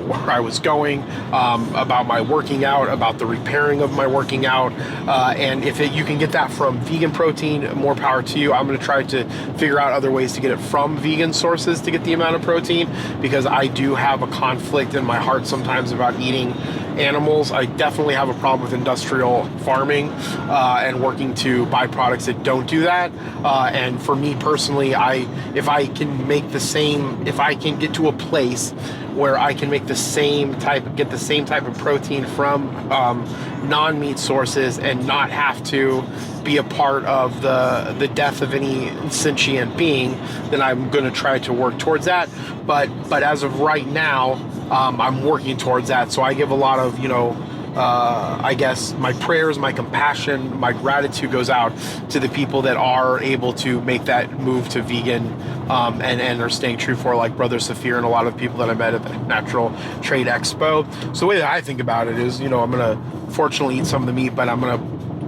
where I was going, about my working out, about the repairing of my working out. And if you can get that from vegan protein, more power to you. I'm going to try to figure out other ways to get it from vegan sources to get the amount of protein, because I do have a conflict in my heart sometimes about eating animals. I definitely have a problem with industrial farming and working to buy products that don't do that. And for me personally, if I can get to a place where I can make get the same type of protein from non-meat sources and not have to be a part of the death of any sentient being, then I'm going to try to work towards that. But as of right now, I'm working towards that. So I give a lot of, I guess my prayers, my compassion, my gratitude goes out to the people that are able to make that move to vegan and are staying true for, like Brother Saphir and a lot of people that I met at the Natural Trade Expo. So the way that I think about it is, I'm going to fortunately eat some of the meat, but I'm going to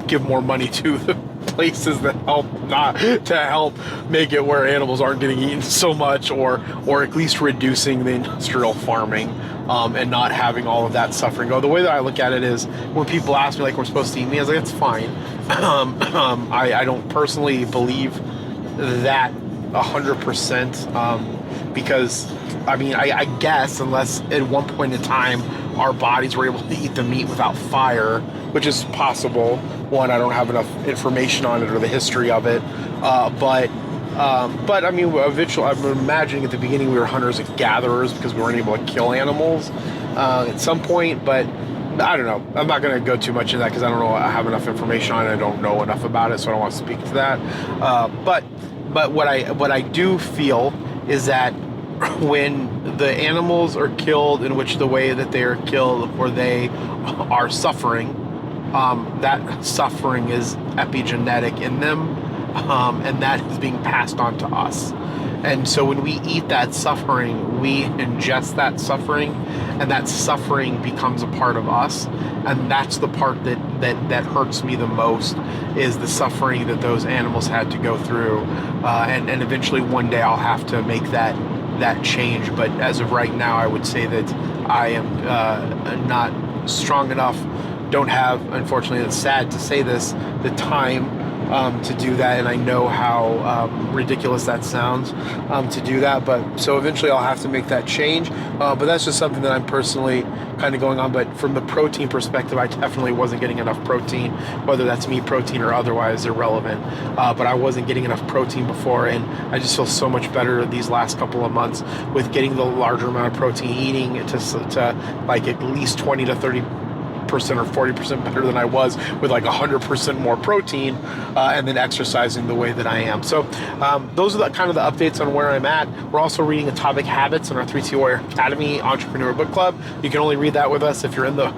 give more money to the places that help make it where animals aren't getting eaten so much, or at least reducing the industrial farming and not having all of that suffering. The way that I look at it is, when people ask me like we're supposed to eat meat, I was like, it's fine. I don't personally believe that 100%, because I guess unless at one point in time our bodies were able to eat the meat without fire, which is possible. One, I don't have enough information on it or the history of it, but eventually, I'm imagining at the beginning we were hunters and gatherers because we weren't able to kill animals at some point. But I don't know. I'm not going to go too much into that because I don't know. I have enough information on it. I don't know enough about it, so I don't want to speak to that. But what I do feel is that when the animals are killed in which the way that they are killed, or they are suffering, that suffering is epigenetic in them, and that is being passed on to us. And so when we eat that suffering, we ingest that suffering, and that suffering becomes a part of us. And that's the part that hurts me the most, is the suffering that those animals had to go through. And eventually one day I'll have to make that change. But as of right now, I would say that I am not strong enough, don't have, unfortunately, it's sad to say this, the time to do that, and I know how ridiculous that sounds to do that, but so eventually I'll have to make that change, but that's just something that I'm personally kind of going on. But from the protein perspective, I definitely wasn't getting enough protein, whether that's meat protein or otherwise, irrelevant, but I wasn't getting enough protein before, and I just feel so much better these last couple of months with getting the larger amount of protein, eating to like at least 20 to 30% or 40% better than I was with like 100% more protein, and then exercising the way that I am. So those are the kind of the updates on where I'm at. We're also reading Atomic Habits in our 3T Warrior Academy Entrepreneur Book Club. You can only read that with us if you're in the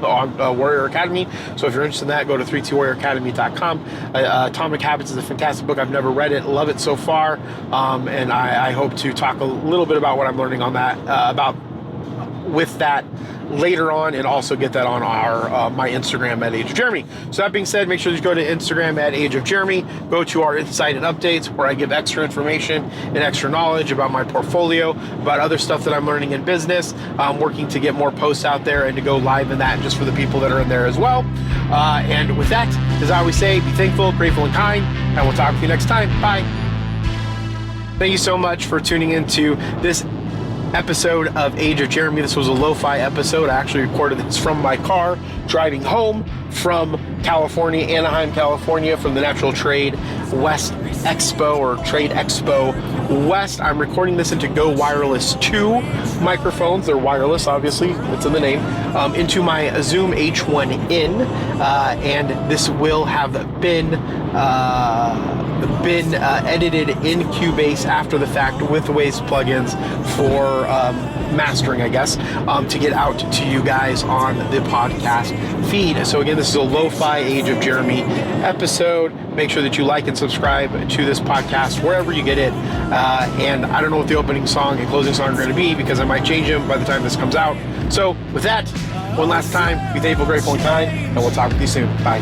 Warrior Academy. So if you're interested in that, go to 3twarrioracademy.com. Atomic Habits is a fantastic book. I've never read it, love it so far, and I hope to talk a little bit about what I'm learning on that, about with that later on, and also get that on our my Instagram at Age of Jeremy. So that being said, make sure you go to Instagram at Age of Jeremy, go to our Insight and Updates, where I give extra information and extra knowledge about my portfolio, about other stuff that I'm learning in business. I'm working to get more posts out there and to go live in that, just for the people that are in there as well. And with that, as I always say, be thankful, grateful, and kind, and we'll talk with you next time. Bye. Thank you so much for tuning into this episode of Age of Jeremy. This was a lo-fi episode. I actually recorded this from my car driving home from California, Anaheim, California, from the Natural Trade West Expo, or Trade Expo West. I'm recording this into Go Wireless 2 microphones. They're wireless, obviously, it's in the name, into my Zoom H1N, and this will have been edited in Cubase after the fact with Waves plugins for mastering, I guess, to get out to you guys on the podcast feed. So again, this is a lo-fi Age of Jeremy episode. Make sure that you like and subscribe to this podcast wherever you get it. And I don't know what the opening song and closing song are going to be, because I might change them by the time this comes out. So with that, one last time, be thankful, grateful, and kind, and we'll talk with you soon. Bye.